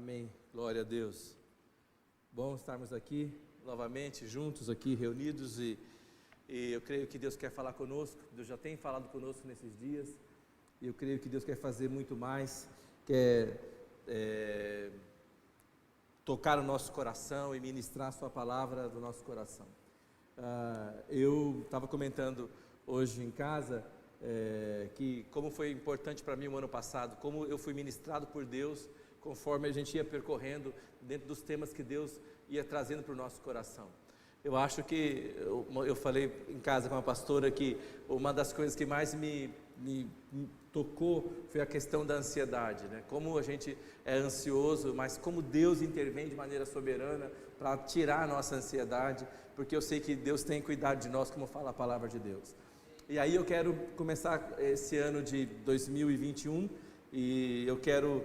Amém. Glória a Deus. Bom estarmos aqui novamente, juntos aqui, reunidos e eu creio que Deus quer falar conosco. Deus já tem falado conosco nesses dias e eu creio que Deus quer fazer muito mais, quer tocar o nosso coração e ministrar a sua palavra do nosso coração. Eu estava comentando hoje em casa que como foi importante para mim o ano passado, como eu fui ministrado por Deus conforme a gente ia percorrendo dentro dos temas que Deus ia trazendo para o nosso coração. Eu acho que, eu falei em casa com a pastora que uma das coisas que mais me tocou foi a questão da ansiedade, né? Como a gente é ansioso, mas como Deus intervém de maneira soberana para tirar a nossa ansiedade, porque eu sei que Deus tem cuidado de nós, como fala a palavra de Deus. E aí eu quero começar esse ano de 2021 e eu quero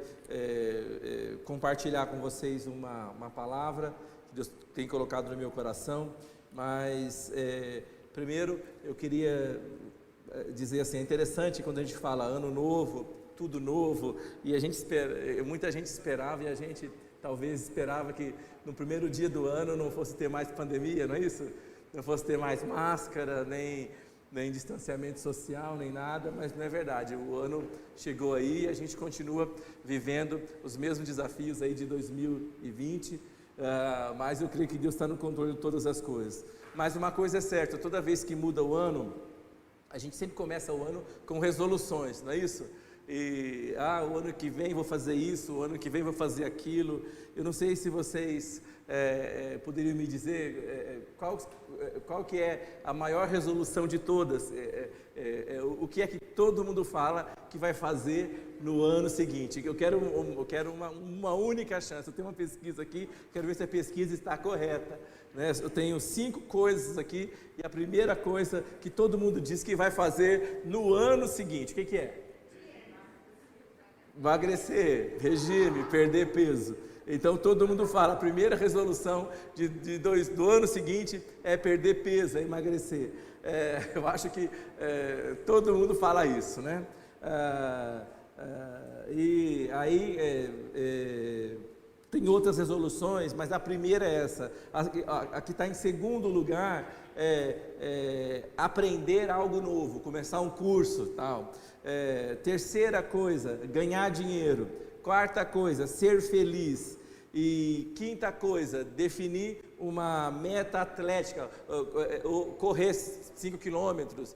compartilhar com vocês uma palavra que Deus tem colocado no meu coração, mas primeiro eu queria dizer assim, é interessante quando a gente fala ano novo, tudo novo, e a gente muita gente esperava e a gente talvez esperava que no primeiro dia do ano não fosse ter mais pandemia, não é isso? Não fosse ter mais máscara, nem distanciamento social, nem nada, mas não é verdade. O ano chegou aí e a gente continua vivendo os mesmos desafios aí de 2020, mas eu creio que Deus está no controle de todas as coisas. Mas uma coisa é certa, toda vez que muda o ano, a gente sempre começa o ano com resoluções, não é isso? E, o ano que vem vou fazer isso, o ano que vem vou fazer aquilo. Eu não sei se vocês poderiam me dizer qual que é a maior resolução de todas, o que é que todo mundo fala que vai fazer no ano seguinte. Eu quero uma única chance. Eu tenho uma pesquisa aqui, quero ver se a pesquisa está correta, né? Eu tenho 5 coisas aqui e a primeira coisa que todo mundo diz que vai fazer no ano seguinte, o que é? Emagrecer, regime, perder peso. Então todo mundo fala, a primeira resolução do ano seguinte é perder peso, é emagrecer. Eu acho que todo mundo fala isso, né? E aí tem outras resoluções, mas a primeira é essa. A que está em segundo lugar é aprender algo novo, começar um curso, tal. Terceira coisa, ganhar dinheiro. Quarta coisa, ser feliz. E quinta coisa, definir uma meta atlética, correr 5 quilômetros,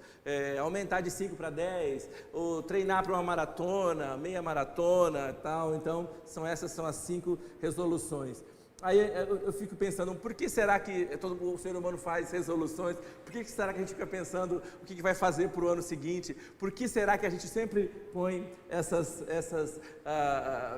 aumentar de 5 para 10, ou treinar para uma maratona, meia maratona, tal. Então, essas são as 5 resoluções. Aí eu fico pensando, por que será que todo o ser humano faz resoluções? Por que será que a gente fica pensando o que vai fazer para o ano seguinte? Por que será que a gente sempre põe essas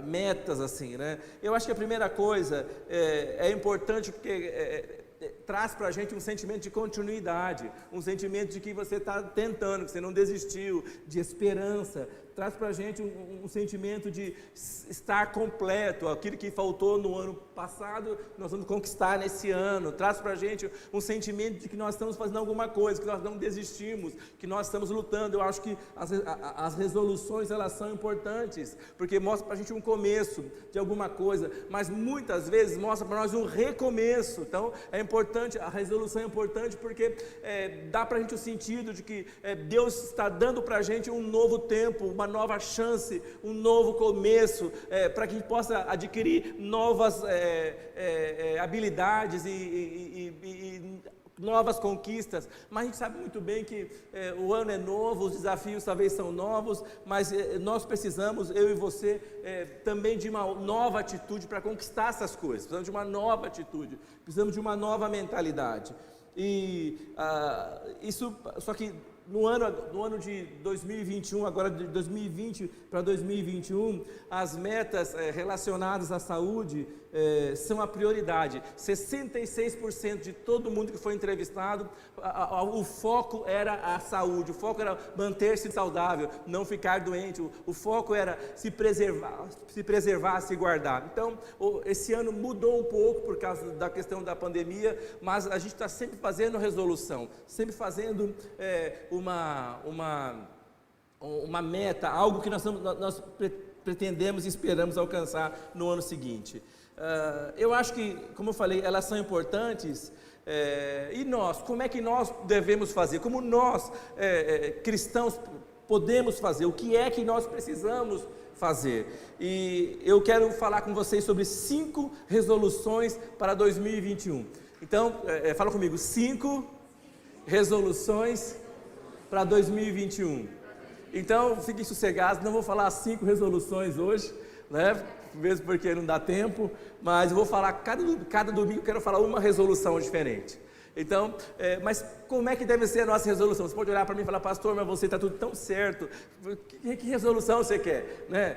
metas assim, né? Eu acho que a primeira coisa é importante porque traz para a gente um sentimento de continuidade, um sentimento de que você está tentando, que você não desistiu, de esperança. Traz para a gente um sentimento de estar completo, aquilo que faltou no ano passado, nós vamos conquistar nesse ano. Traz para a gente um sentimento de que nós estamos fazendo alguma coisa, que nós não desistimos, que nós estamos lutando. Eu acho que as resoluções, elas são importantes, porque mostra para a gente um começo de alguma coisa, mas muitas vezes mostra para nós um recomeço. Então, é importante, a resolução é importante porque dá para a gente o sentido de que Deus está dando para a gente um novo tempo, uma nova chance, um novo começo, para que a gente possa adquirir novas habilidades e novas conquistas. Mas a gente sabe muito bem que o ano é novo, os desafios talvez são novos, mas nós precisamos, eu e você, também de uma nova atitude para conquistar essas coisas. Precisamos de uma nova atitude, precisamos de uma nova mentalidade. E isso, só que no ano de 2021, agora de 2020 para 2021, as metas relacionadas à saúde são a prioridade. 66% de todo mundo que foi entrevistado, o foco era a saúde, o foco era manter-se saudável, não ficar doente, o foco era se preservar, se guardar. Então, esse ano mudou um pouco por causa da questão da pandemia, mas a gente está sempre fazendo resolução, sempre fazendo uma meta, algo que nós pretendemos e esperamos alcançar no ano seguinte. Eu acho que, como eu falei, elas são importantes. E nós, como é que nós devemos fazer? Como nós, cristãos, podemos fazer? O que é que nós precisamos fazer? E eu quero falar com vocês sobre 5 resoluções para 2021. Então, fala comigo, 5 resoluções para 2021. Então, fiquem sossegados, não vou falar 5 resoluções hoje, né? Mesmo porque não dá tempo, mas eu vou falar, cada domingo eu quero falar uma resolução diferente. Então, mas como é que deve ser a nossa resolução? Você pode olhar para mim e falar, pastor, mas você está tudo tão certo, que resolução você quer? Né?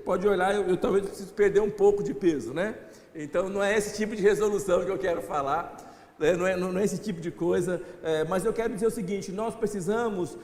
Pode olhar, eu talvez preciso perder um pouco de peso, né? Então não é esse tipo de resolução que eu quero falar. Não é esse tipo de coisa, mas eu quero dizer o seguinte, nós precisamos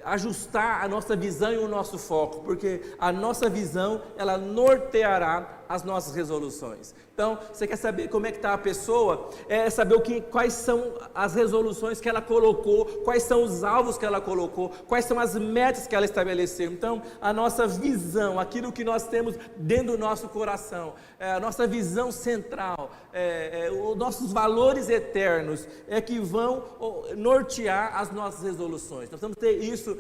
ajustar a nossa visão e o nosso foco, porque a nossa visão, ela norteará as nossas resoluções. Então, você quer saber como é que está a pessoa? Saber quais são as resoluções que ela colocou, quais são os alvos que ela colocou, quais são as metas que ela estabeleceu. Então, a nossa visão, aquilo que nós temos dentro do nosso coração, a nossa visão central, os nossos valores eternos, que vão nortear as nossas resoluções. Nós vamos ter isso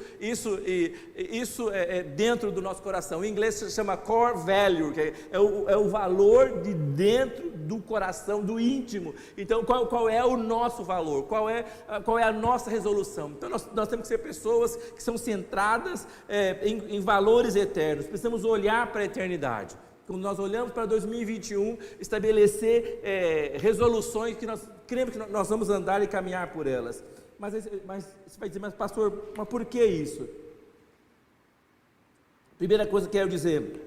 dentro do nosso coração. Em inglês se chama core value, que é o valor de dentro do coração, do íntimo. Então, qual é o nosso valor? Qual é a nossa resolução? Então, nós temos que ser pessoas que são centradas em valores eternos. Precisamos olhar para a eternidade. Quando nós olhamos para 2021, estabelecer resoluções que nós cremos que nós vamos andar e caminhar por elas. Mas você vai dizer, mas pastor, mas por que isso? Primeira coisa que eu quero dizer,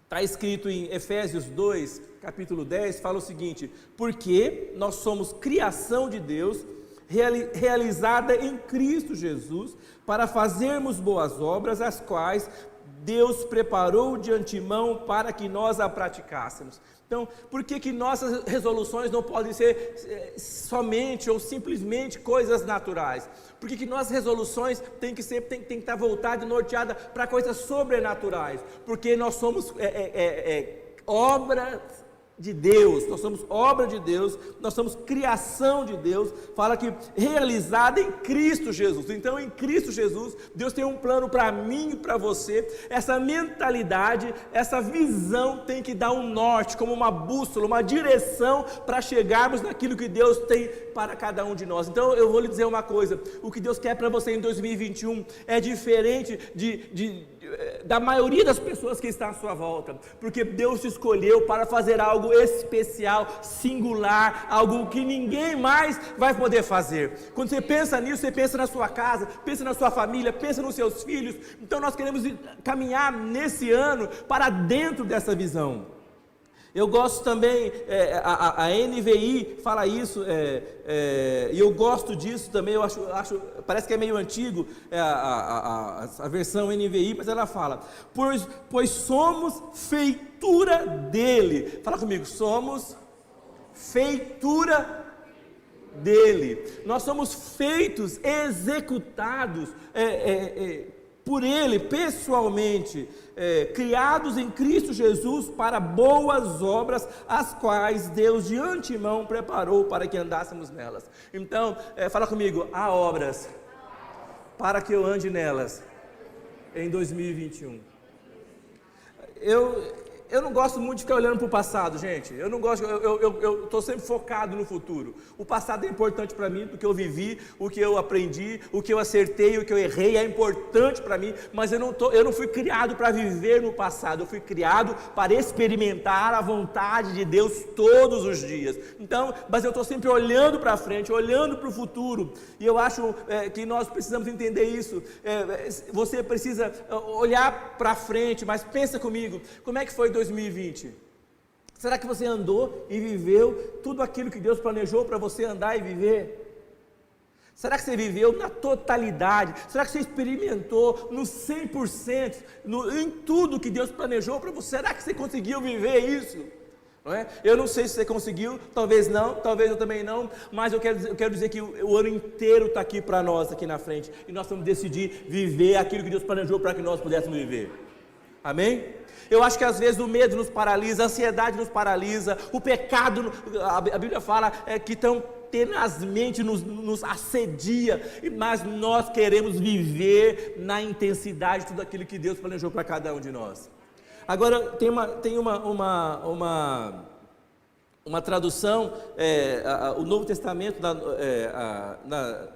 está escrito em Efésios 2, capítulo 10, fala o seguinte: porque nós somos criação de Deus, realizada em Cristo Jesus, para fazermos boas obras, as quais Deus preparou de antemão para que nós a praticássemos. Então, por que nossas resoluções não podem ser somente ou simplesmente coisas naturais? Por que nossas resoluções têm que estar voltadas e norteadas para coisas sobrenaturais? Porque nós somos obra de Deus, nós somos obra de Deus, nós somos criação de Deus. Fala que realizada em Cristo Jesus. Então, em Cristo Jesus, Deus tem um plano para mim e para você. Essa mentalidade, essa visão tem que dar um norte, como uma bússola, uma direção para chegarmos naquilo que Deus tem para cada um de nós. Então, eu vou lhe dizer uma coisa: o que Deus quer para você em 2021 é diferente da maioria das pessoas que estão à sua volta, porque Deus te escolheu para fazer algo especial, singular, algo que ninguém mais vai poder fazer. Quando você pensa nisso, você pensa na sua casa, pensa na sua família, pensa nos seus filhos. Então nós queremos caminhar nesse ano para dentro dessa visão. Eu gosto também, a NVI fala isso, e eu gosto disso também. Eu acho, parece que é meio antigo a versão NVI, mas ela fala: pois somos feitura dele. Fala comigo, somos feitura dele. Nós somos feitos, executados por Ele pessoalmente, criados em Cristo Jesus para boas obras, as quais Deus de antemão preparou para que andássemos nelas. Então, fala comigo, há obras para que eu ande nelas em 2021. Eu não gosto muito de ficar olhando para o passado, gente. Eu não gosto, eu estou sempre focado no futuro. O passado é importante para mim, o que eu vivi, o que eu aprendi, o que eu acertei, o que eu errei, é importante para mim, mas eu não fui criado para viver no passado, eu fui criado para experimentar a vontade de Deus todos os dias. Então, mas eu estou sempre olhando para frente, olhando para o futuro, e eu acho que nós precisamos entender isso. Você precisa olhar para frente, mas pensa comigo, como é que foi 2020? Será que você andou e viveu tudo aquilo que Deus planejou para você andar e viver? Será que você viveu na totalidade? Será que você experimentou no 100%, em tudo que Deus planejou para você? Será que você conseguiu viver isso? não é? Eu não sei se você conseguiu, talvez não, talvez eu também não, mas eu quero dizer que o ano inteiro está aqui para nós, aqui na frente, e nós vamos decidir viver aquilo que Deus planejou para que nós pudéssemos viver. Amém? Eu acho que às vezes o medo nos paralisa, a ansiedade nos paralisa, o pecado, a Bíblia fala que tão tenazmente nos assedia, mas nós queremos viver na intensidade tudo aquilo que Deus planejou para cada um de nós. Agora tem uma tradução, o Novo Testamento na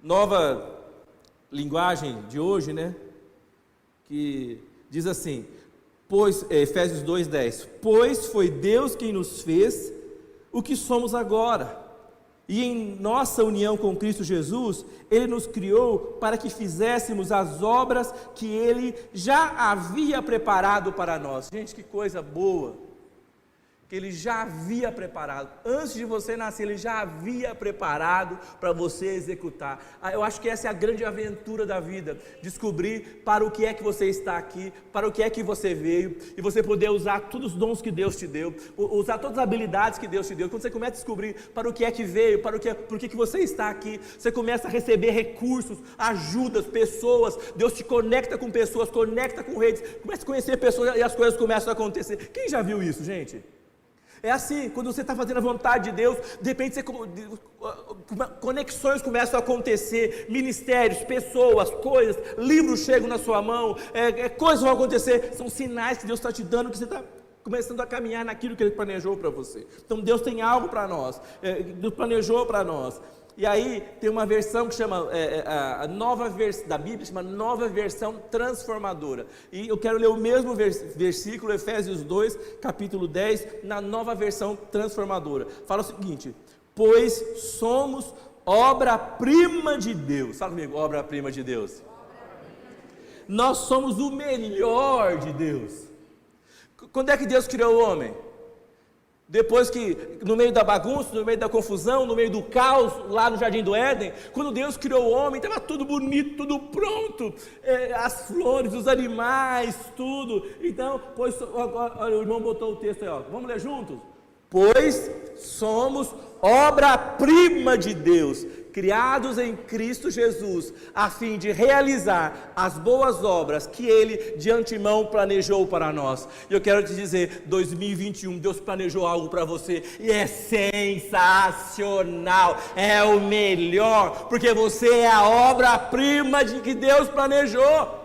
nova linguagem de hoje, né, que diz assim, Efésios 2:10, pois foi Deus quem nos fez o que somos agora, e em nossa união com Cristo Jesus, Ele nos criou para que fizéssemos as obras que Ele já havia preparado para nós. Gente, que coisa boa! Que Ele já havia preparado, antes de você nascer, Ele já havia preparado para você executar. Eu acho que essa é a grande aventura da vida, descobrir para o que é que você está aqui, para o que é que você veio, e você poder usar todos os dons que Deus te deu, usar todas as habilidades que Deus te deu. Quando você começa a descobrir para o que é que veio, por que você está aqui, você começa a receber recursos, ajudas, pessoas, Deus te conecta com pessoas, conecta com redes, começa a conhecer pessoas e as coisas começam a acontecer. Quem já viu isso, gente? É assim, quando você está fazendo a vontade de Deus, de repente conexões começam a acontecer, ministérios, pessoas, coisas, livros chegam na sua mão, coisas vão acontecer, são sinais que Deus está te dando, que você está começando a caminhar naquilo que Ele planejou para você. Então Deus tem algo para nós, Deus planejou para nós. E aí tem uma versão que chama, a nova versão da Bíblia, chama Nova Versão Transformadora. E eu quero ler o mesmo versículo, Efésios 2, capítulo 10, na Nova Versão Transformadora. Fala o seguinte, pois somos obra-prima de Deus. Fala comigo, obra-prima de Deus. Nós somos o melhor de Deus. Quando é que Deus criou o homem? Depois que, no meio da bagunça, no meio da confusão, no meio do caos, lá no Jardim do Éden, quando Deus criou o homem, estava tudo bonito, tudo pronto, as flores, os animais, tudo. Então, olha, o irmão botou o texto aí, ó. Vamos ler juntos? Pois somos obra-prima de Deus, criados em Cristo Jesus, a fim de realizar as boas obras que Ele de antemão planejou para nós. E eu quero te dizer, 2021, Deus planejou algo para você, e é sensacional, é o melhor, porque você é a obra-prima de que Deus planejou.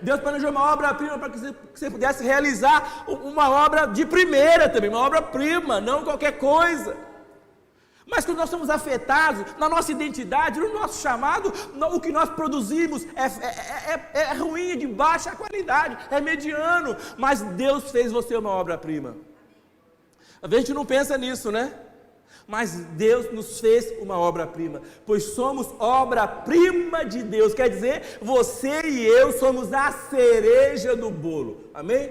Deus planejou uma obra-prima para que você pudesse realizar uma obra de primeira também, uma obra-prima, não qualquer coisa. Mas quando nós somos afetados na nossa identidade, no nosso chamado, o que nós produzimos é ruim, é de baixa qualidade, é mediano, mas Deus fez você uma obra-prima. A gente não pensa nisso, né? Mas Deus nos fez uma obra-prima, pois somos obra-prima de Deus, quer dizer, você e eu somos a cereja do bolo, amém?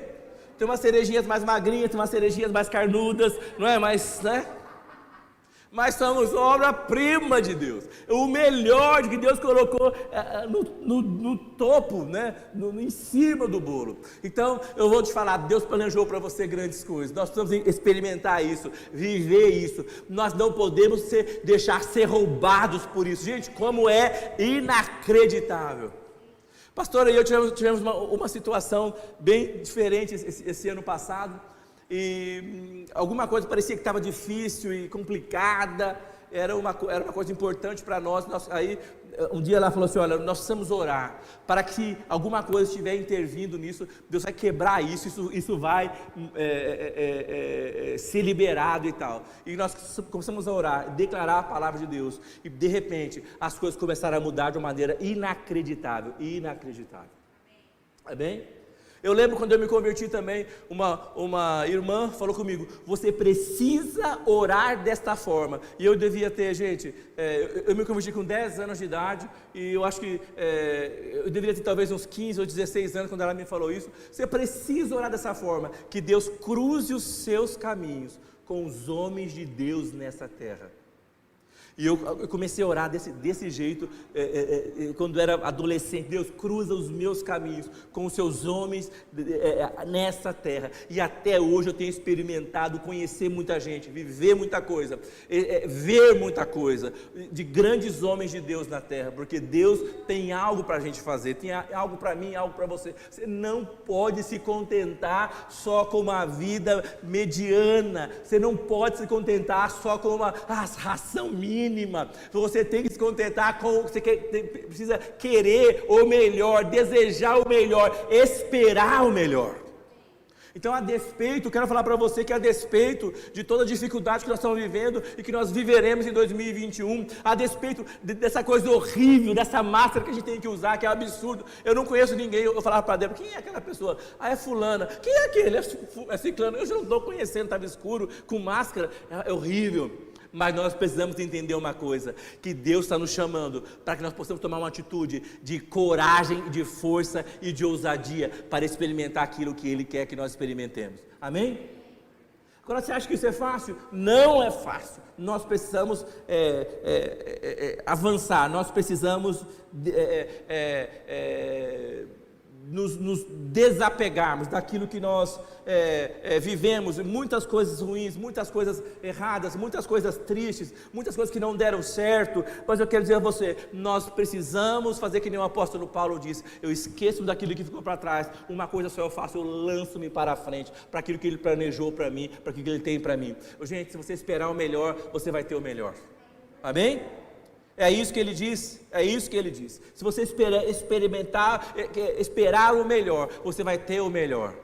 Tem umas cerejinhas mais magrinhas, tem umas cerejinhas mais carnudas, não é? Mas somos obra-prima de Deus, o melhor que Deus colocou no topo, né? Em cima do bolo. Então eu vou te falar, Deus planejou para você grandes coisas, nós precisamos experimentar isso, viver isso, nós não podemos deixar ser roubados por isso. Gente, como é inacreditável. Pastor e eu tivemos uma situação bem diferente esse ano passado, e alguma coisa parecia que estava difícil e complicada, era uma coisa importante para nós. Aí um dia ela falou assim, olha, nós precisamos orar, para que alguma coisa estiver intervindo nisso, Deus vai quebrar isso vai ser liberado e tal. E nós começamos a orar, declarar a palavra de Deus, e de repente as coisas começaram a mudar de uma maneira inacreditável. Amém? Eu lembro quando eu me converti também, uma irmã falou comigo, você precisa orar desta forma. E eu devia ter, gente, eu me converti com 10 anos de idade, e eu acho que eu deveria ter talvez uns 15 ou 16 anos quando ela me falou isso. Você precisa orar dessa forma, que Deus cruze os seus caminhos com os homens de Deus nessa terra. E eu comecei a orar desse jeito, quando era adolescente. Deus, cruza os meus caminhos com os seus homens nessa terra. E até hoje eu tenho experimentado conhecer muita gente, viver muita coisa, ver muita coisa, de grandes homens de Deus na terra, porque Deus tem algo para a gente fazer, tem algo para mim, algo para você. Você não pode se contentar só com uma vida mediana, você não pode se contentar só com uma ração mínima. Você tem que se contentar com, você precisa querer o melhor, desejar o melhor, esperar o melhor. Então, a despeito, quero falar para você que a despeito de toda a dificuldade que nós estamos vivendo e que nós viveremos em 2021, a despeito dessa coisa horrível, dessa máscara que a gente tem que usar, que é um absurdo. Eu não conheço ninguém. Eu falava para Débora, quem é aquela pessoa? Ah, é fulana. Quem é aquele? É ciclano. Eu já não estou conhecendo, estava escuro, com máscara, é horrível. Mas nós precisamos entender uma coisa, que Deus está nos chamando para que nós possamos tomar uma atitude de coragem, de força e de ousadia para experimentar aquilo que Ele quer que nós experimentemos. Amém? Agora, você acha que isso é fácil? Não é fácil. Nós precisamos avançar, nós precisamos nos desapegarmos daquilo que nós vivemos, muitas coisas ruins, muitas coisas erradas, muitas coisas tristes, muitas coisas que não deram certo. Mas eu quero dizer a você, nós precisamos fazer que nem o apóstolo Paulo disse: eu esqueço daquilo que ficou para trás, uma coisa só eu faço, eu lanço-me para a frente, para aquilo que Ele planejou para mim, para aquilo que Ele tem para mim. Gente, se você esperar o melhor, você vai ter o melhor. Amém? É isso que ele diz, é isso que ele diz. Se você esperar o melhor, você vai ter o melhor.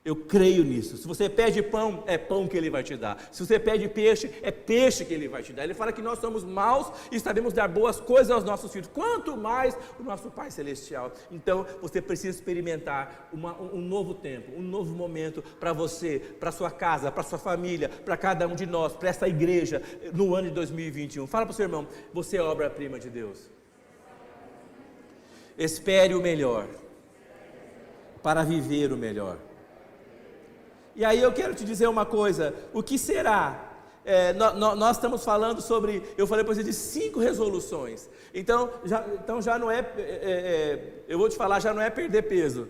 Eu creio nisso. Se você pede pão, é pão que Ele vai te dar. Se você pede peixe, é peixe que Ele vai te dar. Ele fala que nós somos maus e sabemos dar boas coisas aos nossos filhos, quanto mais o nosso Pai Celestial. Então, você precisa experimentar um novo tempo, um novo momento para você, para sua casa, para sua família, para cada um de nós, para essa igreja, no ano de 2021. Fala para o seu irmão, você é obra-prima de Deus. Espere o melhor, para viver o melhor. E aí eu quero te dizer uma coisa, o que será? Nós estamos falando sobre, eu falei para você de 5 resoluções, então já não eu vou te falar, já não é perder peso,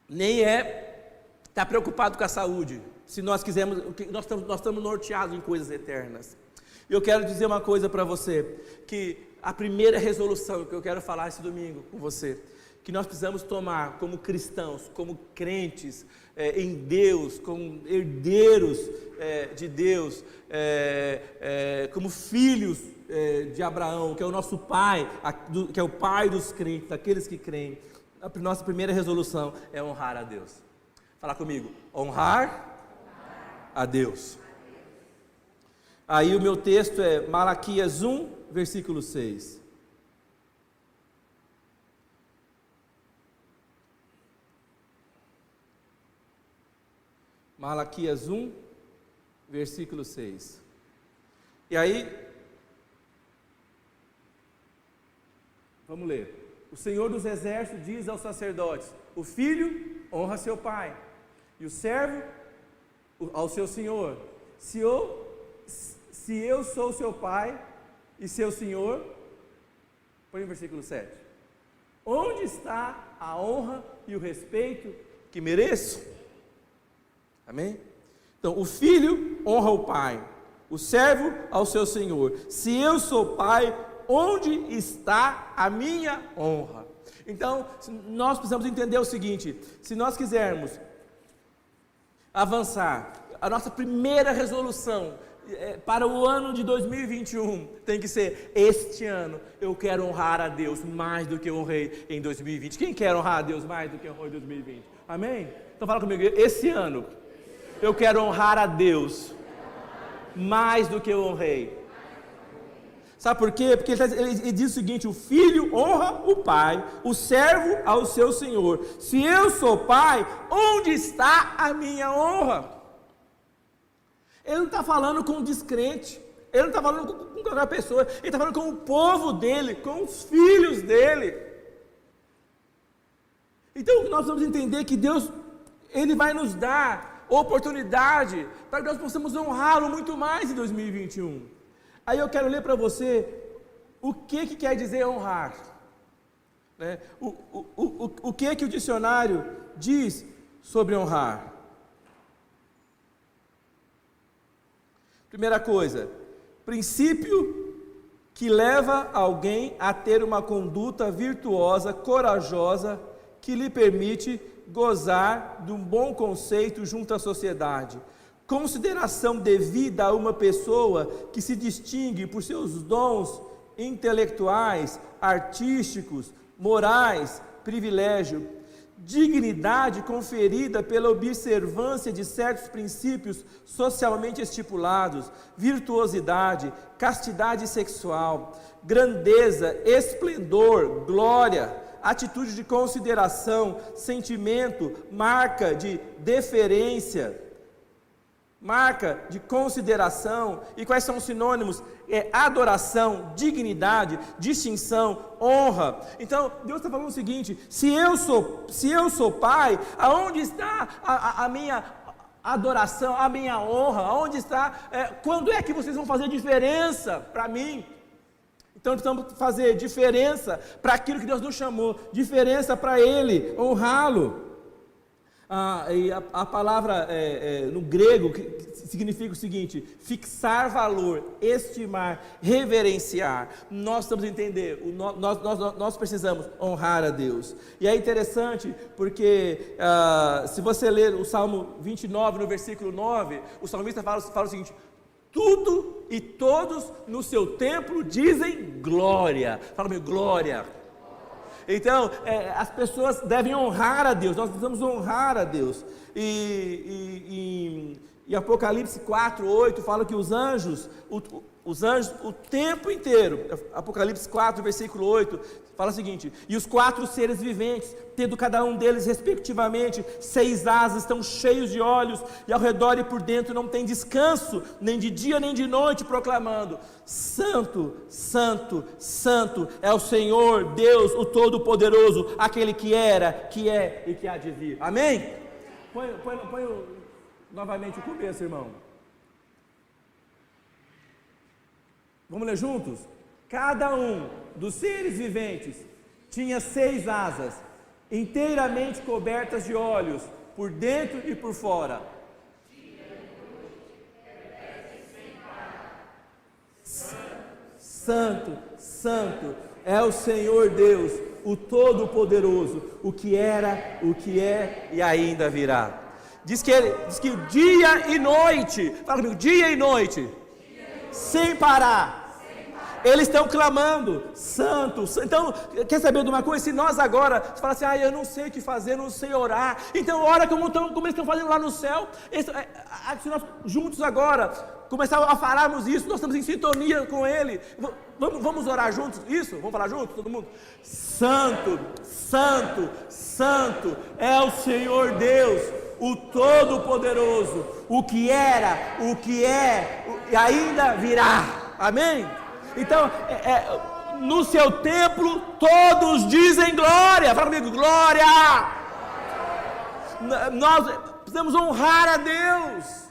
nem é estar preocupado com a saúde, se nós quisermos, nós estamos norteados em coisas eternas. Eu quero dizer uma coisa para você, que a primeira resolução que eu quero falar esse domingo com você, que nós precisamos tomar como cristãos, como crentes em Deus, como herdeiros de Deus, como filhos de Abraão, que é o nosso pai, que é o pai dos crentes, daqueles que creem. A nossa primeira resolução é honrar a Deus. Fala comigo, honrar a Deus. Aí o meu texto é Malaquias 1, versículo 6. Malaquias 1, versículo 6. E aí, vamos ler. O Senhor dos Exércitos diz aos sacerdotes: o filho honra seu pai, e o servo ao seu senhor. Se eu sou seu pai e seu senhor, põe o versículo 7. Onde está a honra e o respeito que mereço? Amém? Então, o filho honra o pai, o servo ao seu senhor. Se eu sou pai, onde está a minha honra? Então, nós precisamos entender o seguinte: se nós quisermos avançar, a nossa primeira resolução para o ano de 2021 tem que ser: este ano eu quero honrar a Deus mais do que eu honrei em 2020. Quem quer honrar a Deus mais do que honrou em 2020? Amém? Então fala comigo, esse ano eu quero honrar a Deus mais do que eu honrei. Sabe por quê? Porque ele diz o seguinte: o filho honra o pai, o servo ao seu senhor. Se eu sou pai, onde está a minha honra? Ele não está falando com um descrente, ele não está falando com qualquer pessoa, ele está falando com o povo dele, com os filhos dele. Então nós vamos entender que Deus, Ele vai nos dar oportunidade para que nós possamos honrá-lo muito mais em 2021. Aí eu quero ler para você o que quer dizer honrar. Né? O que o dicionário diz sobre honrar? Primeira coisa, princípio que leva alguém a ter uma conduta virtuosa, corajosa, que lhe permite gozar de um bom conceito junto à sociedade. Consideração devida a uma pessoa que se distingue por seus dons intelectuais, artísticos, morais, privilégio. Dignidade conferida pela observância de certos princípios socialmente estipulados, virtuosidade, castidade sexual, grandeza, esplendor, glória, atitude de consideração, sentimento, marca de deferência, marca de consideração. E quais são os sinônimos? Adoração, dignidade, distinção, honra. Então Deus está falando o seguinte: se eu sou pai, aonde está a minha adoração, a minha honra? Aonde está? Quando é que vocês vão fazer diferença para mim? Então precisamos fazer diferença para aquilo que Deus nos chamou, diferença para Ele, honrá-lo. E a palavra no grego que significa o seguinte: fixar valor, estimar, reverenciar. Nós precisamos entender, nós precisamos honrar a Deus. E é interessante porque se você ler o Salmo 29, no versículo 9, o salmista fala o seguinte: tudo e todos no seu templo dizem glória. Fala comigo, glória. Então, as pessoas devem honrar a Deus, nós precisamos honrar a Deus. E Apocalipse 4:8 fala que os anjos o tempo inteiro, Apocalipse 4, versículo 8, fala o seguinte: e os 4 seres viventes, tendo cada um deles respectivamente 6 asas, estão cheios de olhos, e ao redor e por dentro não tem descanso, nem de dia nem de noite, proclamando: Santo, Santo, Santo é o Senhor Deus, o Todo-Poderoso, aquele que era, que é e que há de vir. Amém? Põe novamente o começo, irmão. Vamos ler juntos? Cada um dos seres viventes tinha 6 asas, inteiramente cobertas de olhos, por dentro e por fora. Santo, Santo é o Senhor Deus, o Todo-Poderoso, o que era, o que é e ainda virá. Diz que dia e noite, fala comigo, dia e noite, sem parar, eles estão clamando, Santo, Santo. Então, quer saber de uma coisa? Se nós agora falar assim: eu não sei o que fazer, não sei orar, então ora como eles estão fazendo lá no céu. Se nós juntos agora começarmos a falarmos isso, nós estamos em sintonia com Ele. Vamos orar juntos? Isso? Vamos falar juntos, todo mundo? Santo, Santo, Santo é o Senhor Deus, o Todo-Poderoso, o que era, o que é e ainda virá. Amém? Então, no seu templo todos dizem glória. Fala comigo, glória. Nós precisamos honrar a Deus.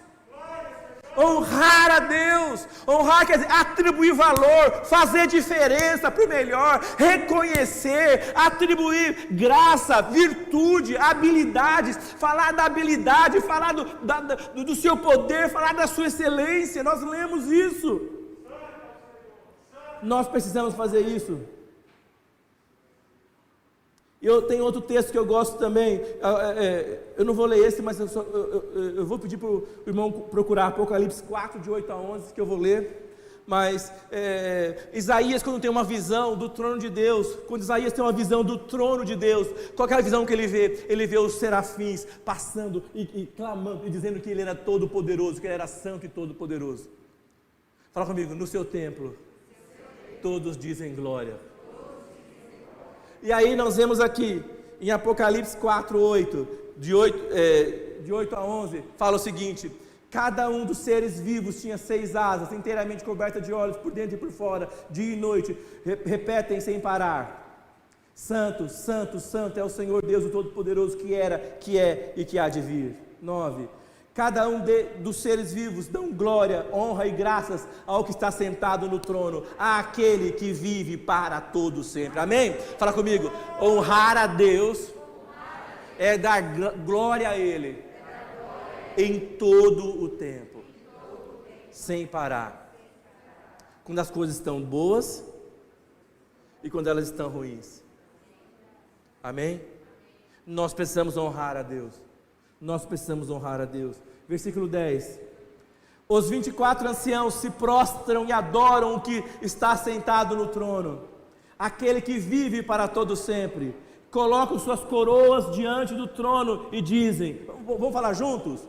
Honrar a Deus. Honrar quer dizer atribuir valor, fazer diferença para o melhor, reconhecer, atribuir graça, virtude, habilidades, falar da habilidade, falar do seu poder, falar da sua excelência. Nós lemos isso. Nós precisamos fazer isso. Eu tenho outro texto que eu gosto também. Eu não vou ler esse, mas eu vou pedir para o irmão procurar Apocalipse 4, de 8 a 11, que eu vou ler. Mas Isaías, quando tem uma visão do trono de Deus, quando Isaías tem uma visão do trono de Deus, qual é a visão que ele vê? Ele vê os serafins passando e clamando e dizendo que ele era todo poderoso, que ele era santo e todo poderoso. Fala comigo, no seu templo todos dizem glória. E aí nós vemos aqui em Apocalipse 4:8, de 8 a 11, fala o seguinte: cada um dos seres vivos tinha 6 asas, inteiramente coberta de olhos, por dentro e por fora, dia e noite, repetem sem parar: Santo, Santo, Santo é o Senhor Deus, o Todo-Poderoso, que era, que é e que há de vir. 9. Cada um dos seres vivos dão glória, honra e graças ao que está sentado no trono, àquele que vive para todo sempre. Amém? Fala comigo. Honrar a Deus é dar glória a Ele em todo o tempo, sem parar. Quando as coisas estão boas e quando elas estão ruins. Amém? Nós precisamos honrar a Deus. Nós precisamos honrar a Deus. Versículo 10. Os 24 anciãos se prostram e adoram o que está sentado no trono, aquele que vive para todo sempre. Colocam suas coroas diante do trono e dizem, vamos falar juntos?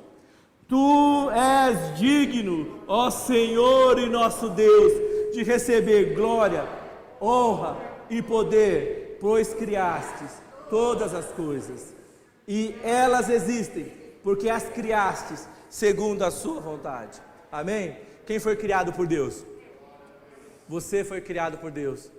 Tu és digno, ó Senhor e nosso Deus, de receber glória, honra e poder, pois criastes todas as coisas, e elas existem, porque as criastes segundo a sua vontade. Amém? Quem foi criado por Deus? Você foi criado por Deus.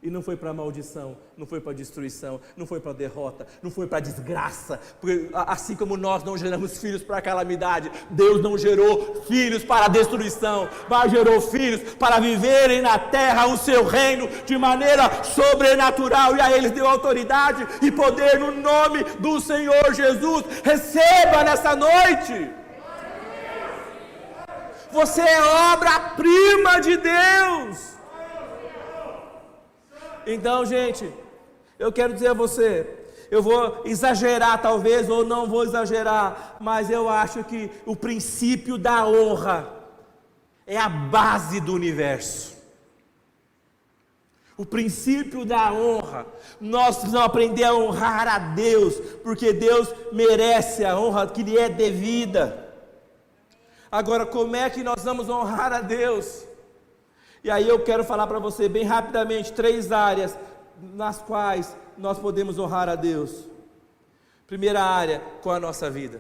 E não foi para maldição, não foi para destruição, não foi para derrota, não foi para desgraça, porque assim como nós não geramos filhos para calamidade, Deus não gerou filhos para destruição, mas gerou filhos para viverem na terra o seu reino de maneira sobrenatural, e a eles deu autoridade e poder no nome do Senhor Jesus. Receba nessa noite. Você é obra-prima de Deus. Então, gente, eu quero dizer a você, eu vou exagerar talvez, ou não vou exagerar, mas eu acho que o princípio da honra é a base do universo. O princípio da honra, nós precisamos aprender a honrar a Deus, porque Deus merece a honra que lhe é devida. Agora, como é que nós vamos honrar a Deus? E aí eu quero falar para você bem rapidamente 3 áreas nas quais nós podemos honrar a Deus. Primeira área, com a nossa vida.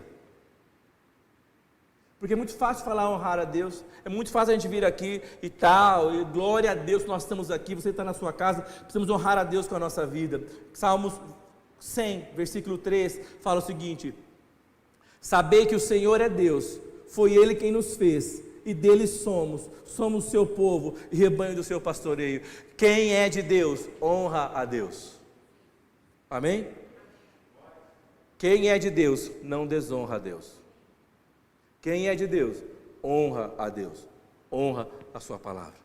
Porque é muito fácil falar honrar a Deus, é muito fácil a gente vir aqui e tal, e glória a Deus, nós estamos aqui, você está na sua casa, precisamos honrar a Deus com a nossa vida. Salmos 100, versículo 3, fala o seguinte: sabei que o Senhor é Deus, foi Ele quem nos fez, e dele somos seu povo e rebanho do seu pastoreio. Quem é de Deus, honra a Deus. Amém? Quem é de Deus, não desonra a Deus. Quem é de Deus, honra a Deus, honra a sua palavra.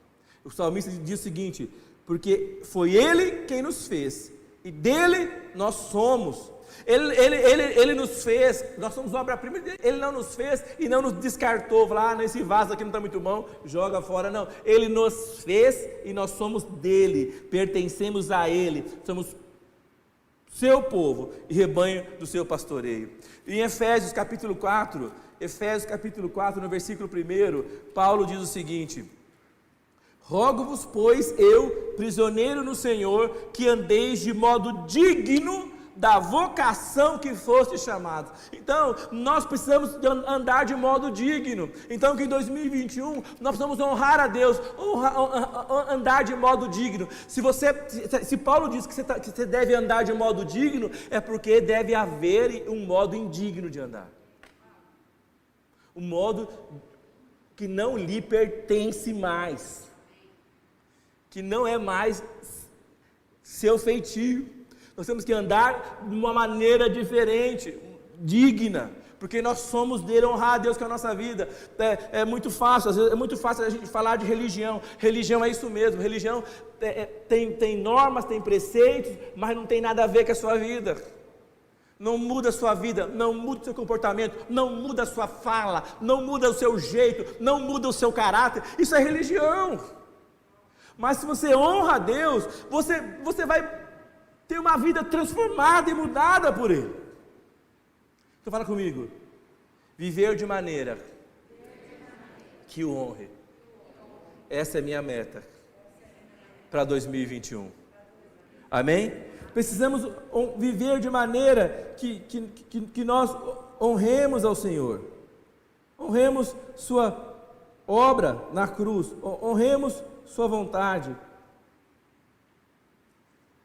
O salmista diz o seguinte: porque foi Ele quem nos fez, e dele nós somos. Ele nos fez, nós somos obra-prima dele. Ele não nos fez e não nos descartou, falar, esse vaso aqui não está muito bom, joga fora, não. Ele nos fez e nós somos dele, pertencemos a Ele, somos seu povo e rebanho do seu pastoreio. Em Efésios capítulo 4, no versículo 1, Paulo diz o seguinte: rogo-vos, pois, eu, prisioneiro no Senhor, que andeis de modo digno da vocação que foste chamados. Então, nós precisamos andar de modo digno. Então, que em 2021, nós precisamos honrar a Deus, andar de modo digno. Se Paulo diz que você deve andar de modo digno, é porque deve haver um modo indigno de andar. Um modo que não lhe pertence mais, que não é mais seu feitio. Nós temos que andar de uma maneira diferente, digna, porque nós somos dele, honrar a Deus com a nossa vida. É muito fácil, às vezes é muito fácil a gente falar de religião. Religião é isso mesmo, religião tem normas, tem preceitos, mas não tem nada a ver com a sua vida. Não muda a sua vida, não muda o seu comportamento, não muda a sua fala, não muda o seu jeito, não muda o seu caráter. Isso é religião. Mas se você honra a Deus, você vai ter uma vida transformada e mudada por Ele. Então fala comigo: viver de maneira que o honre. Essa é a minha meta para 2021. Amém? Precisamos viver de maneira que nós honremos ao Senhor, honremos sua obra na cruz, honremos sua vontade.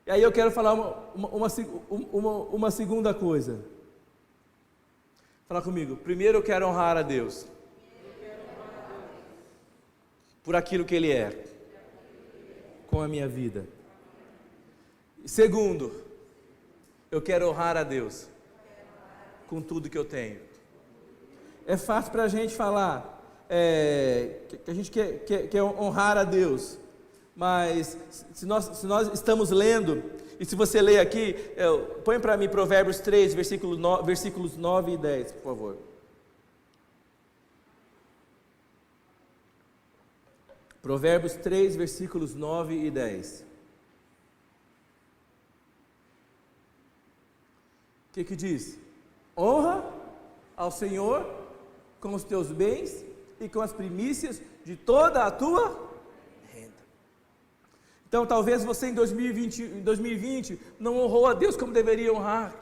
E aí eu quero falar uma segunda coisa. Fala comigo. Primeiro eu quero honrar a Deus por aquilo que Ele é com a minha vida. Segundo, eu quero honrar a Deus com tudo que eu tenho. É fácil para a gente falar que a gente quer honrar a Deus, mas se nós estamos lendo, e se você ler aqui, põe para mim Provérbios 3, versículos 9 e 10, por favor. Provérbios 3, versículos 9 e 10. O que diz? Honra ao Senhor com os teus bens e com as primícias de toda a tua renda. Então talvez você em 2020 não honrou a Deus como deveria honrar.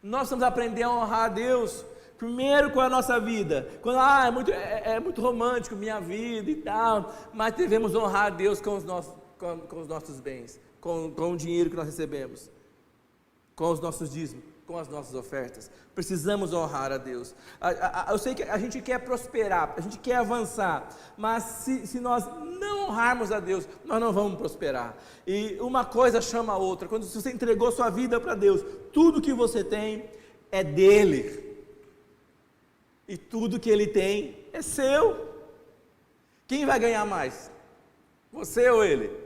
Nós precisamos aprender a honrar a Deus primeiro com a nossa vida. Quando é muito romântico minha vida e tal, mas devemos honrar a Deus com os nossos bens, com o dinheiro que nós recebemos, com os nossos dízimos, com as nossas ofertas. Precisamos honrar a Deus. Eu sei que a gente quer prosperar, a gente quer avançar, mas se nós não honrarmos a Deus, nós não vamos prosperar. E uma coisa chama a outra. Quando você entregou sua vida para Deus, tudo que você tem é dele, e tudo que Ele tem é seu. Quem vai ganhar mais? Você ou Ele?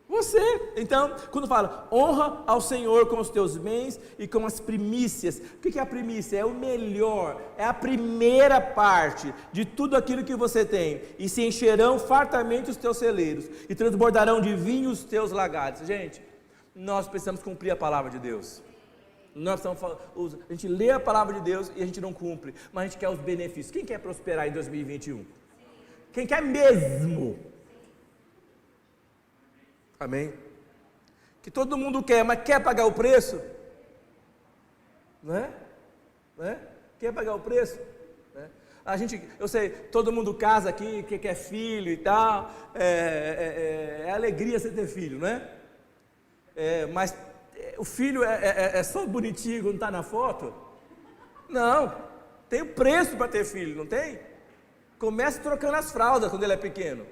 Você. Então, quando fala, honra ao Senhor com os teus bens e com as primícias. O que é a primícia? É o melhor, é a primeira parte de tudo aquilo que você tem. E se encherão fartamente os teus celeiros, e transbordarão de vinho os teus lagares. Gente, nós precisamos cumprir a palavra de Deus. A gente lê a palavra de Deus e a gente não cumpre, mas a gente quer os benefícios. Quem quer prosperar em 2021? Quem quer mesmo? Amém? Que todo mundo quer, mas quer pagar o preço? Não é? Quer pagar o preço? Eu sei, todo mundo casa aqui, que quer filho e tal, é alegria você ter filho, não é? Mas o filho é só bonitinho quando está na foto? Não, tem o preço para ter filho, não tem? Começa trocando as fraldas quando ele é pequeno.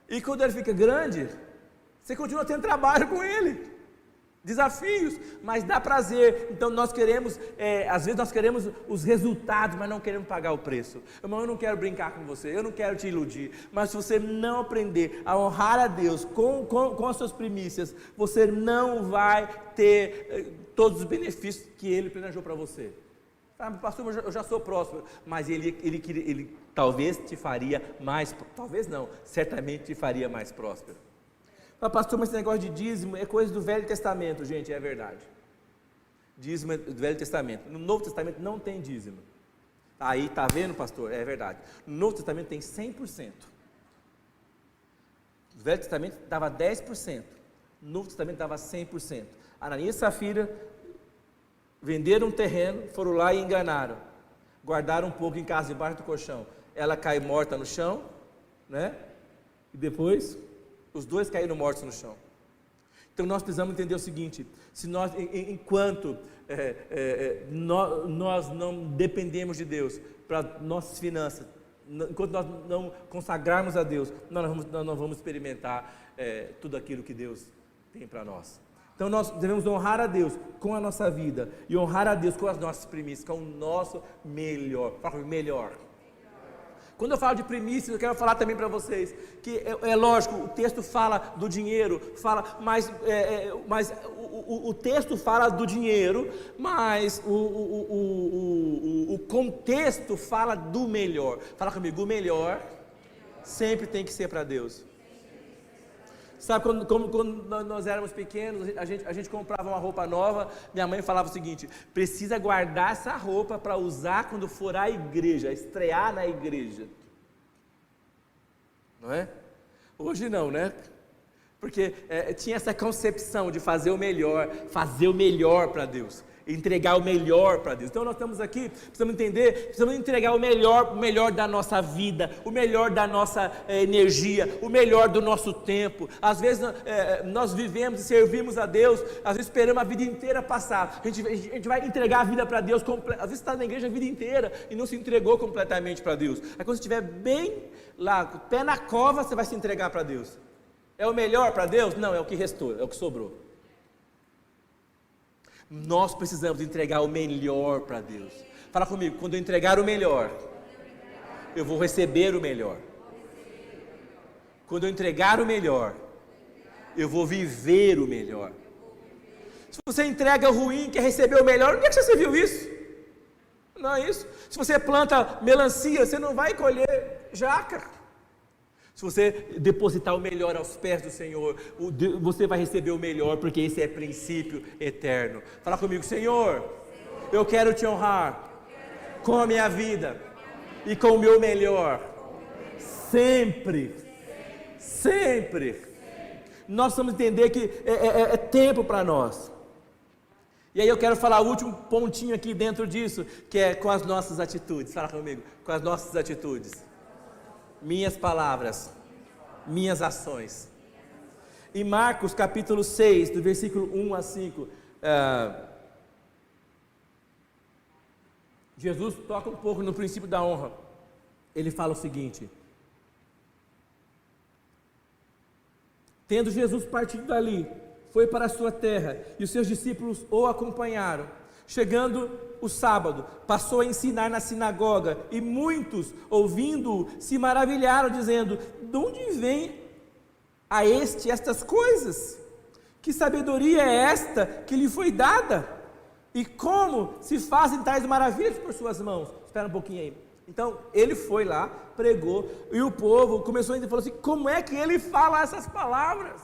E quando ele fica grande, você continua tendo trabalho com ele, desafios, mas dá prazer. Então nós queremos, às vezes nós queremos os resultados, mas não queremos pagar o preço. Irmão, eu não quero brincar com você, eu não quero te iludir, mas se você não aprender a honrar a Deus com as suas primícias, você não vai ter todos os benefícios que Ele planejou para você. Pastor, eu já sou próspero, mas ele talvez te faria mais, talvez não, certamente te faria mais próspero. Pastor, mas esse negócio de dízimo é coisa do Velho Testamento. Gente, é verdade. Dízimo é do Velho Testamento. No Novo Testamento não tem dízimo. Aí, tá vendo, pastor? É verdade. No Novo Testamento tem 100%. No Velho Testamento dava 10%. No Novo Testamento dava 100%. Ananias e Safira venderam um terreno, foram lá e enganaram. Guardaram um pouco em casa, debaixo do colchão. Ela cai morta no chão, né? E depois os dois caíram mortos no chão. Então nós precisamos entender o seguinte: se nós, enquanto nós não dependemos de Deus para nossas finanças, enquanto nós não consagrarmos a Deus, nós não vamos experimentar tudo aquilo que Deus tem para nós. Então nós devemos honrar a Deus com a nossa vida e honrar a Deus com as nossas primícias, com o nosso melhor. Fala melhor. Quando eu falo de primícias, eu quero falar também para vocês que é lógico, o texto fala do dinheiro, mas o texto fala do dinheiro, mas o contexto fala do melhor. Fala comigo, o melhor sempre tem que ser para Deus. Sabe, quando nós éramos pequenos, a gente comprava uma roupa nova, minha mãe falava o seguinte: precisa guardar essa roupa para usar quando for à igreja, estrear na igreja. Não é? Hoje não, né? Porque tinha essa concepção de fazer o melhor para Deus. entregar o melhor para Deus. Então nós estamos aqui, precisamos entender, precisamos entregar o melhor da nossa vida, o melhor da nossa energia, o melhor do nosso tempo. Às vezes nós vivemos e servimos a Deus, às vezes esperamos a vida inteira passar, a gente vai entregar a vida para Deus, às vezes está na igreja a vida inteira e não se entregou completamente para Deus. Aí quando você estiver bem lá, pé na cova, você vai se entregar para Deus. É o melhor para Deus? Não, é o que restou, é o que sobrou. Nós precisamos entregar o melhor para Deus. Fala comigo, quando eu entregar o melhor, eu vou receber o melhor. Quando eu entregar o melhor, eu vou viver o melhor. Se você entrega o ruim, quer receber o melhor, onde é que você viu isso? Não é isso? Se você planta melancia, você não vai colher jaca. Se você depositar o melhor aos pés do Senhor, você vai receber o melhor, porque esse é princípio eterno. Fala comigo, Senhor, eu quero te honrar com a minha vida e com o meu melhor, sempre, sempre. Nós precisamos entender que é tempo para nós. E aí eu quero falar o último pontinho aqui dentro disso, que é com as nossas atitudes. Fala comigo, com as nossas atitudes. Minhas palavras, minhas ações. Em Marcos capítulo 6, do versículo 1 a 5, Jesus toca um pouco no princípio da honra. Ele fala o seguinte: tendo Jesus partido dali, foi para a sua terra, e os seus discípulos o acompanharam. Chegando o sábado, passou a ensinar na sinagoga, e muitos, ouvindo-o, se maravilharam, dizendo: de onde vem a estas coisas? Que sabedoria é esta que lhe foi dada? E como se fazem tais maravilhas por suas mãos? Espera um pouquinho aí. Então, ele foi lá, pregou, e o povo começou a falar assim: como é que ele fala essas palavras?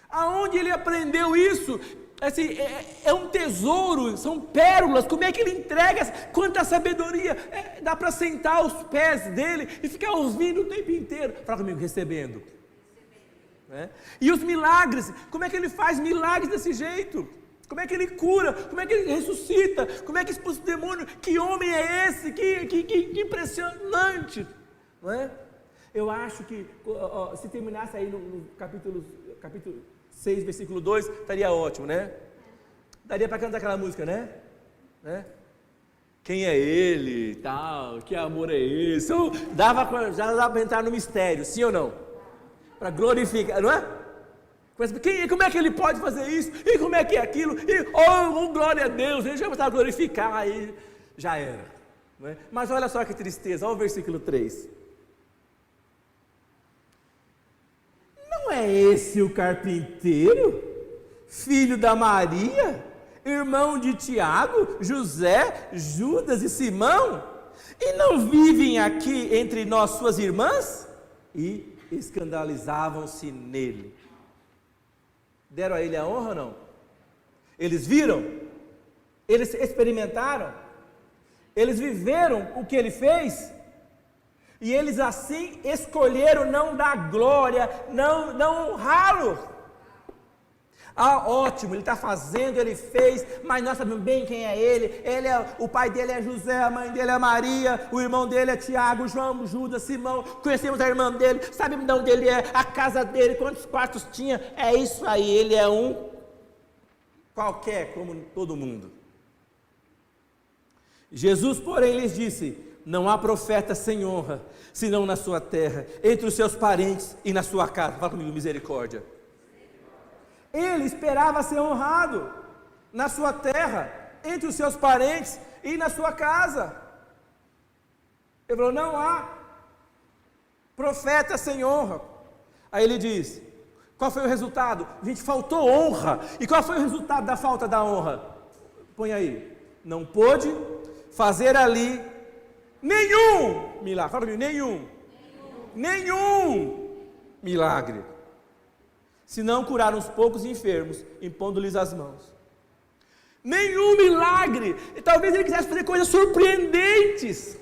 Aonde ele aprendeu isso? Assim, é um tesouro, são pérolas. Como é que ele entrega? Quanta sabedoria! Dá para sentar aos pés dele e ficar ouvindo o tempo inteiro. Fala comigo, recebendo. E os milagres, como é que ele faz milagres desse jeito? Como é que ele cura? Como é que ele ressuscita? Como é que expulsa o demônio? Que homem é esse? Que impressionante! Não é? Eu acho que se terminasse aí no capítulo 6, versículo 2, estaria ótimo, né? Daria para cantar aquela música, né? Quem é ele, tal, que amor é esse? Já dava para entrar no mistério, sim ou não? Para glorificar, não é? Como é que ele pode fazer isso? E como é que é aquilo? Glória a Deus, ele já vai glorificar, aí já era. Não é? Mas olha só que tristeza, olha o versículo 3. Não é esse o carpinteiro, filho da Maria, irmão de Tiago, José, Judas e Simão? E não vivem aqui entre nós suas irmãs? E escandalizavam-se nele. Deram a ele a honra ou não? Eles viram? Eles experimentaram? Eles viveram o que ele fez? E eles assim escolheram não dar glória, não honrá-lo. Ótimo, ele está fazendo, ele fez, mas nós sabemos bem quem é ele. O pai dele é José, a mãe dele é Maria, o irmão dele é Tiago, João, Judas, Simão. Conhecemos a irmã dele, sabemos de onde ele é, a casa dele, quantos quartos tinha. É isso aí, ele é um qualquer, como todo mundo. Jesus, porém, lhes disse: não há profeta sem honra, senão na sua terra, entre os seus parentes e na sua casa. Fala comigo, misericórdia. Ele esperava ser honrado na sua terra, entre os seus parentes e na sua casa. Ele falou: não há profeta sem honra. Aí ele diz: qual foi o resultado? Gente, faltou honra. E qual foi o resultado da falta da honra? Põe aí: não pôde fazer ali nenhum milagre. Fala comigo, nenhum milagre, se não curar uns poucos enfermos, impondo-lhes as mãos. Nenhum milagre. E talvez ele quisesse fazer coisas surpreendentes,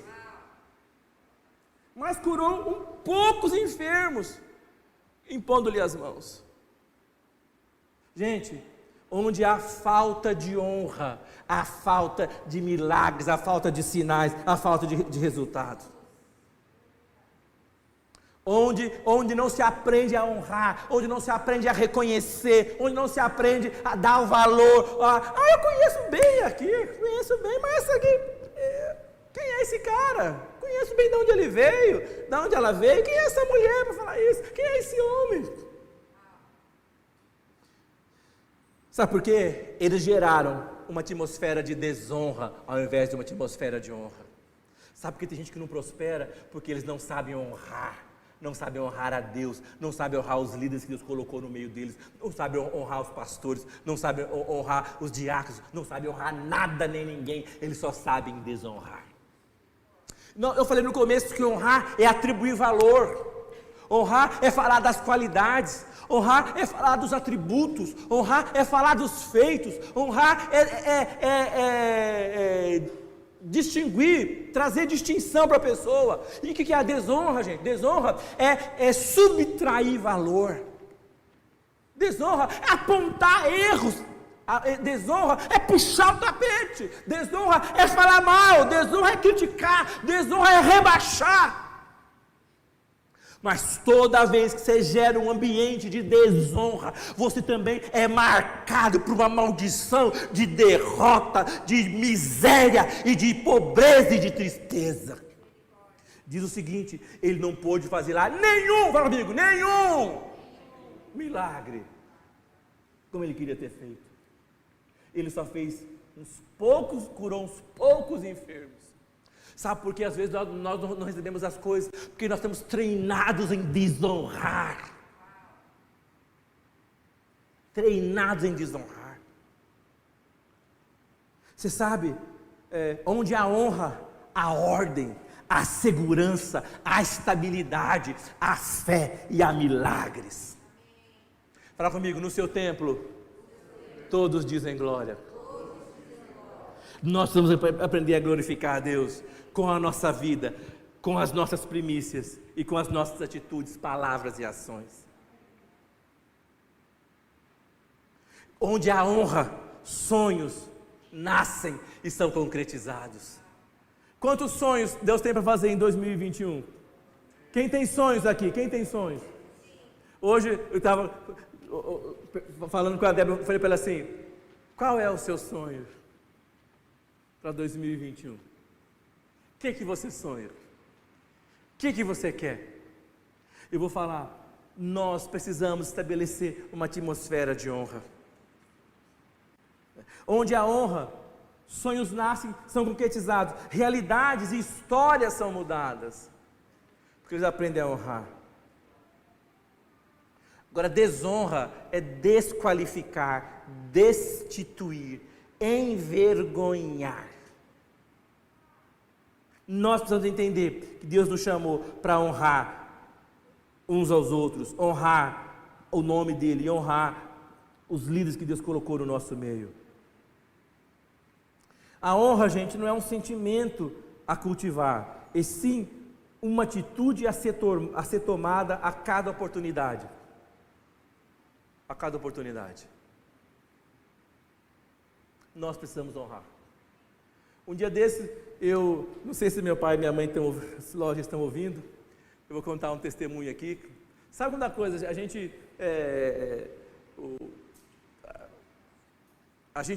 mas curou poucos enfermos, impondo-lhe as mãos. Gente, onde há falta de honra, há falta de milagres, há falta de sinais, há falta de resultado. Onde não se aprende a honrar, onde não se aprende a reconhecer, onde não se aprende a dar o valor. Eu conheço bem aqui, mas essa aqui, quem é esse cara? Conheço bem de onde ele veio, de onde ela veio, quem é essa mulher para falar isso? Quem é esse homem? Sabe por quê? Eles geraram uma atmosfera de desonra ao invés de uma atmosfera de honra. Sabe por que tem gente que não prospera? Porque eles não sabem honrar. Não sabem honrar a Deus, não sabem honrar os líderes que Deus colocou no meio deles, não sabem honrar os pastores, não sabem honrar os diáconos, não sabem honrar nada nem ninguém, eles só sabem desonrar. Eu falei no começo que honrar é atribuir valor, honrar é falar das qualidades, honrar é falar dos atributos, honrar é falar dos feitos, honrar é distinguir, trazer distinção para a pessoa. E o que é a desonra, gente? Desonra é subtrair valor. Desonra é apontar erros. Desonra é puxar o tapete. Desonra é falar mal. Desonra é criticar. Desonra é rebaixar. Mas toda vez que você gera um ambiente de desonra, você também é marcado por uma maldição de derrota, de miséria e de pobreza e de tristeza. Diz o seguinte: ele não pôde fazer lá fala comigo, nenhum milagre como ele queria ter feito. Ele só fez curou uns poucos enfermos. Sabe por que às vezes nós não recebemos as coisas? Porque nós estamos treinados em desonrar. Treinados em desonrar. Você sabe, onde há honra, há ordem, há segurança, há estabilidade, há fé e há milagres. Fala comigo, no seu templo, todos dizem glória. Nós vamos aprender a glorificar a Deus com a nossa vida, com as nossas primícias e com as nossas atitudes, palavras e ações. Onde há honra, sonhos nascem e são concretizados. Quantos sonhos Deus tem para fazer em 2021? Quem tem sonhos aqui? Quem tem sonhos? Hoje eu estava falando com a Débora, eu falei para ela assim: qual é o seu sonho para 2021? O que você sonha? O que você quer? Eu vou falar, nós precisamos estabelecer uma atmosfera de honra. Onde há honra, sonhos nascem, são concretizados, realidades e histórias são mudadas, porque eles aprendem a honrar. Agora, desonra é desqualificar, destituir, envergonhar. Nós precisamos entender que Deus nos chamou para honrar uns aos outros, honrar o nome dEle, honrar os líderes que Deus colocou no nosso meio. A honra, gente, não é um sentimento a cultivar, e sim uma atitude a ser tomada a cada oportunidade. A cada oportunidade. Nós precisamos honrar. Um dia desses, eu não sei se meu pai e minha mãe estão ouvindo, eu vou contar um testemunho aqui. Sabe uma coisa, a gente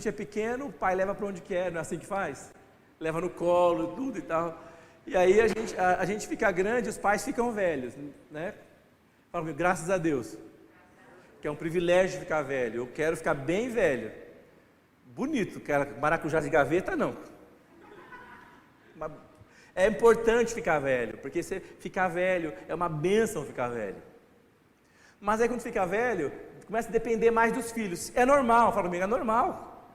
é pequeno, o pai leva para onde quer, não é assim que faz? Leva no colo, tudo e tal. E aí a gente fica grande, os pais ficam velhos, né? Fala comigo, graças a Deus, que é um privilégio ficar velho. Eu quero ficar bem velho, bonito, quero maracujá de gaveta, não. É importante ficar velho, porque você ficar velho é uma bênção ficar velho. Mas aí quando fica velho, começa a depender mais dos filhos. É normal, fala comigo, é normal.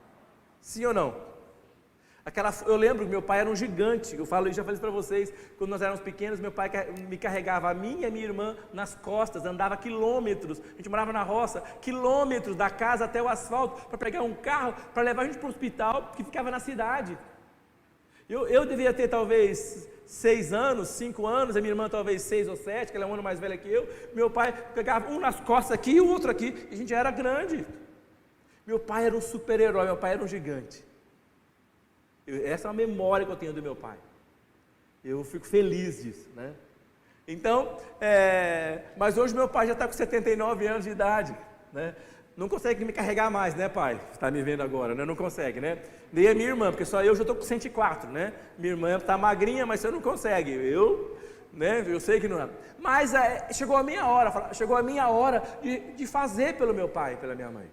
Sim ou não? Eu lembro que meu pai era um gigante, já falei isso para vocês, quando nós éramos pequenos, meu pai me carregava a mim e a minha irmã nas costas, andava quilômetros, a gente morava na roça, quilômetros da casa até o asfalto, para pegar um carro, para levar a gente para o hospital, que ficava na cidade. Eu devia ter talvez 6 anos, 5 anos, a minha irmã talvez 6 ou 7, que ela é um ano mais velha que eu. Meu pai pegava um nas costas aqui e o outro aqui, e a gente já era grande. Meu pai era um super-herói, meu pai era um gigante. Essa é uma memória que eu tenho do meu pai. Eu fico feliz disso, né? Então, mas hoje meu pai já está com 79 anos de idade, né? Não consegue me carregar mais, né, pai? Você está me vendo agora, né? Não consegue, né? Nem a minha irmã, porque só eu já estou com 104, né? Minha irmã está magrinha, mas você não consegue. Eu sei que não é. Mas chegou a minha hora de fazer pelo meu pai e pela minha mãe.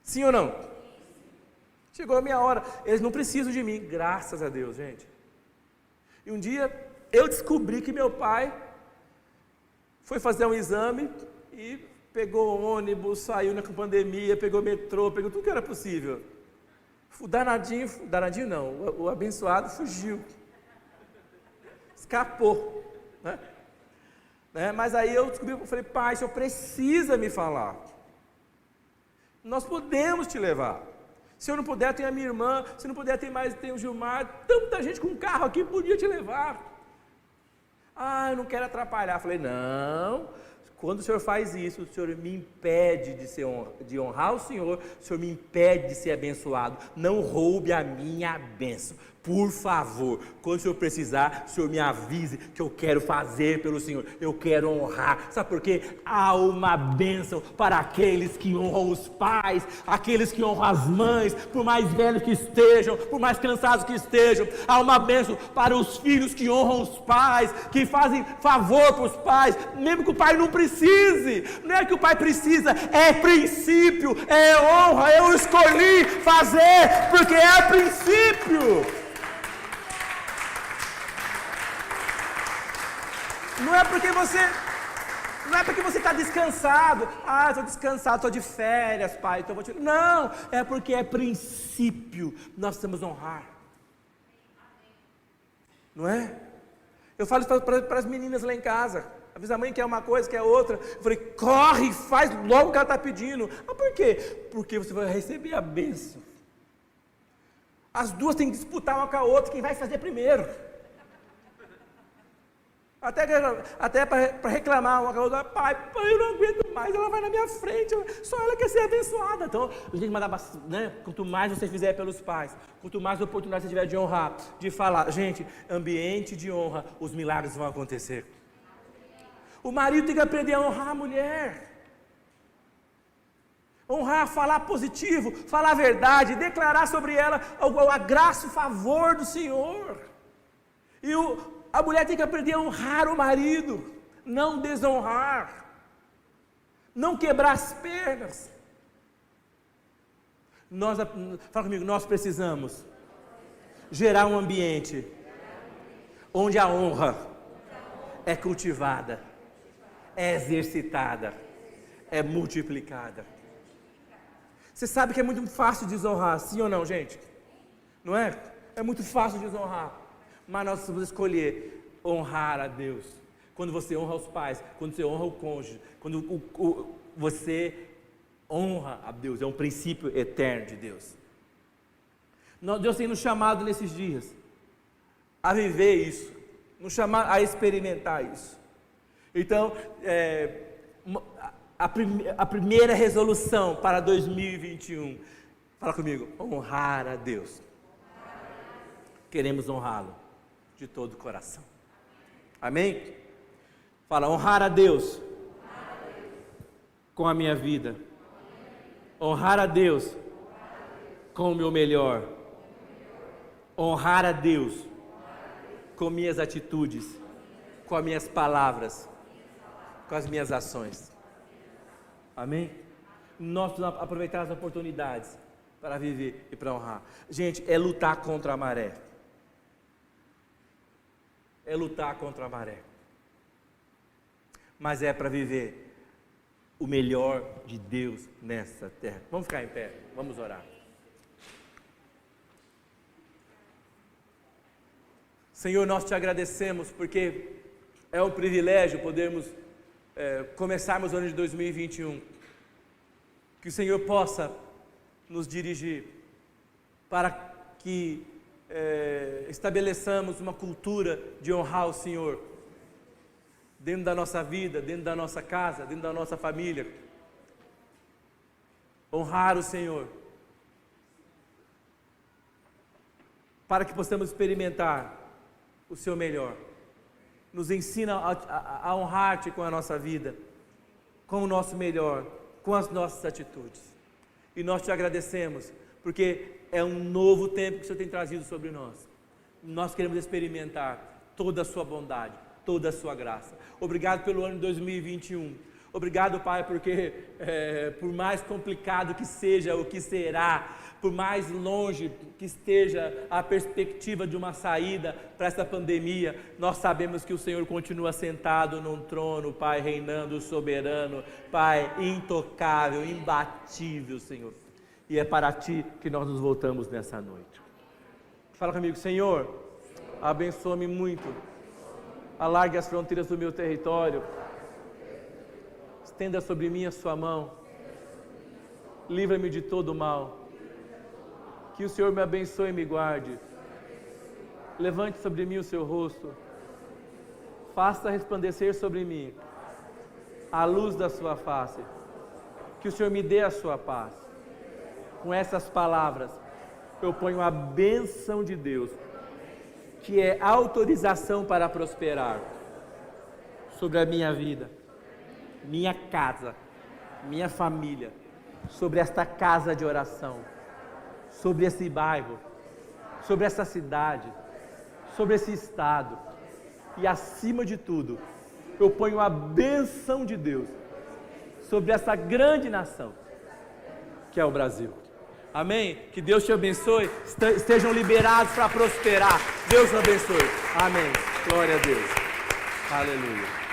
Sim ou não? Chegou a minha hora. Eles não precisam de mim, graças a Deus, gente. E um dia eu descobri que meu pai foi fazer um exame e pegou o ônibus, saiu na pandemia, pegou metrô, pegou tudo que era possível. O danadinho não, o abençoado fugiu. Escapou, né? Mas aí eu descobri, eu falei, pai, o senhor precisa me falar. Nós podemos te levar. Se eu não puder, tem a minha irmã. Se não puder, tem o Gilmar. Tanta gente com carro aqui podia te levar. Eu não quero atrapalhar. Falei, não. Quando o senhor faz isso, o senhor me impede de honrar o senhor me impede de ser abençoado. Não roube a minha bênção. Por favor, quando o senhor precisar, o senhor me avise que eu quero fazer pelo senhor, eu quero honrar. Sabe por quê? Há uma bênção para aqueles que honram os pais, aqueles que honram as mães, por mais velhos que estejam, por mais cansados que estejam. Há uma bênção para os filhos que honram os pais, que fazem favor para os pais, mesmo que o pai não precise. Não é que o pai precisa, é princípio, é honra. Eu escolhi fazer porque é princípio. Não é porque você está descansado. Estou descansado, estou de férias, pai. Então Não, é porque é princípio. Nós precisamos honrar. Não é? Eu falo para as meninas lá em casa. Avisa a mãe que é uma coisa, que é outra. Eu falei, corre, faz logo o que ela está pedindo. Por quê? Porque você vai receber a bênção. As duas têm que disputar uma com a outra, quem vai fazer primeiro. Até para reclamar uma com a outra, pai, eu não aguento mais, ela vai na minha frente, só ela quer ser abençoada. Então, a gente manda, né? Quanto mais você fizer pelos pais, quanto mais oportunidade você tiver de honrar, de falar, gente, ambiente de honra, os milagres vão acontecer. O marido tem que aprender a honrar a mulher. Honrar, falar positivo, falar a verdade, declarar sobre ela a graça, o favor do Senhor. E a mulher tem que aprender a honrar o marido, não desonrar, não quebrar as pernas. Fala comigo, nós precisamos gerar um ambiente onde a honra é cultivada, é exercitada, é multiplicada. Você sabe que é muito fácil desonrar, sim ou não, gente? Não é? É muito fácil desonrar. Mas nós precisamos escolher honrar a Deus. Quando você honra os pais, quando você honra o cônjuge, quando você honra a Deus, é um princípio eterno de Deus. Deus tem nos chamado nesses dias a viver isso, nos chamar a experimentar isso. Então, a primeira resolução para 2021, fala comigo, honrar a Deus. Queremos honrá-lo de todo o coração. Amém? Fala, honrar a Deus com a minha vida. Honrar a Deus com o meu melhor. Honrar a Deus com minhas atitudes, com as minhas palavras, com as minhas ações. Amém? Nós precisamos aproveitar as oportunidades para viver e para honrar. Gente, é lutar contra a maré. É lutar contra a maré. Mas é para viver o melhor de Deus nessa terra. Vamos ficar em pé, vamos orar. Senhor, nós te agradecemos porque é um privilégio podermos começarmos o ano de 2021. Que o Senhor possa nos dirigir para que estabeleçamos uma cultura de honrar o Senhor dentro da nossa vida, dentro da nossa casa, dentro da nossa família. honrar o Senhor, para que possamos experimentar o Seu melhor. Nos ensina a honrar-te com a nossa vida, com o nosso melhor, com as nossas atitudes. E nós te agradecemos, porque é um novo tempo que o Senhor tem trazido sobre nós. Nós queremos experimentar toda a sua bondade, toda a sua graça. Obrigado pelo ano de 2021. Obrigado, Pai, porque por mais complicado que seja o que será, por mais longe que esteja a perspectiva de uma saída para essa pandemia, nós sabemos que o Senhor continua sentado num trono, Pai, reinando soberano, Pai, intocável, imbatível, Senhor. E é para Ti que nós nos voltamos nessa noite. Fala comigo, Senhor, abençoa-me muito, alargue as fronteiras do meu território, estenda sobre mim a sua mão, livra-me de todo mal, que o Senhor me abençoe e me guarde, levante sobre mim o seu rosto, faça resplandecer sobre mim a luz da sua face, que o Senhor me dê a sua paz. Com essas palavras, eu ponho a bênção de Deus, que é autorização para prosperar, sobre a minha vida, minha casa, minha família, sobre esta casa de oração, sobre esse bairro, sobre essa cidade, sobre esse estado, e acima de tudo, eu ponho a bênção de Deus sobre essa grande nação, que é o Brasil. Amém? Que Deus te abençoe, estejam liberados para prosperar. Deus te abençoe. Amém. Glória a Deus. Aleluia.